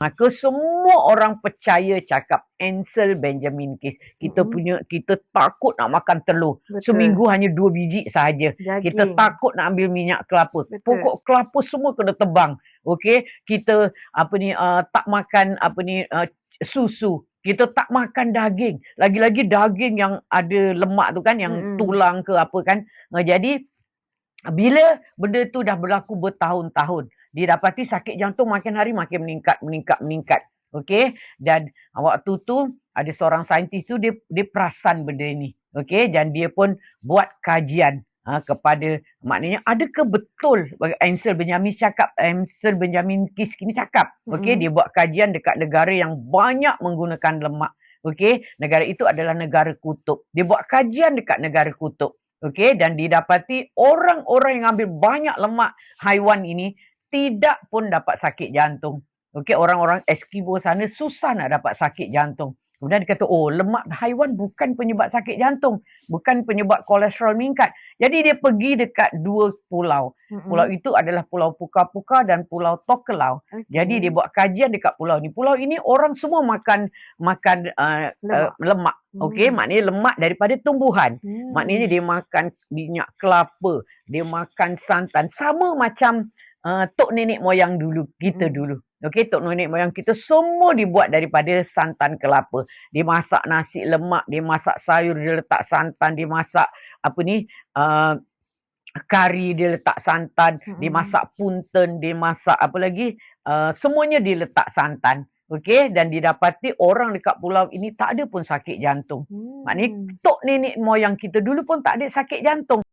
Maka semua orang percaya cakap Ansel Benjamin Keith. Kita takut nak makan telur. Betul. Seminggu hanya 2 biji sahaja. Daging. Kita takut nak ambil minyak kelapa. Betul. Pokok kelapa semua kena tebang. Okey, kita tak makan susu. Kita tak makan daging. Lagi-lagi daging yang ada lemak tu kan, yang tulang ke apa kan. Jadi bila benda tu dah berlaku bertahun-tahun, didapati sakit jantung makin hari makin meningkat. Okey, dan waktu tu ada seorang saintis tu dia perasan benda ni. Okey, dan dia pun buat kajian kepada, maknanya adakah betul Ansel Benjamin Keith ni cakap. Okey, dia buat kajian dekat negara yang banyak menggunakan lemak. Okey, negara itu adalah negara kutub. Dia buat kajian dekat negara kutub. Okey, dan didapati orang-orang yang ambil banyak lemak haiwan ini tidak pun dapat sakit jantung. Okey, orang-orang Eskimo sana susah nak dapat sakit jantung. Kemudian dia kata, lemak haiwan bukan penyebab sakit jantung, bukan penyebab kolesterol meningkat. Jadi dia pergi dekat 2 pulau. Pulau itu adalah Pulau Puka-Puka dan Pulau Tokelau. Jadi dia buat kajian dekat pulau ni. Pulau ini orang semua makan lemak. Okey, maknanya lemak daripada tumbuhan. Maknanya dia makan minyak kelapa, dia makan santan. Sama macam tok nenek moyang dulu, kita dulu. Okey, tok nenek moyang kita semua dibuat daripada santan kelapa. Dia masak nasi lemak, dia masak sayur, dia letak santan, dia masak kari, dia letak santan, dia masak punten, dia masak apa lagi, semuanya dia letak santan. Okey, dan didapati orang dekat pulau ini tak ada pun sakit jantung. Maknanya tok nenek moyang kita dulu pun tak ada sakit jantung.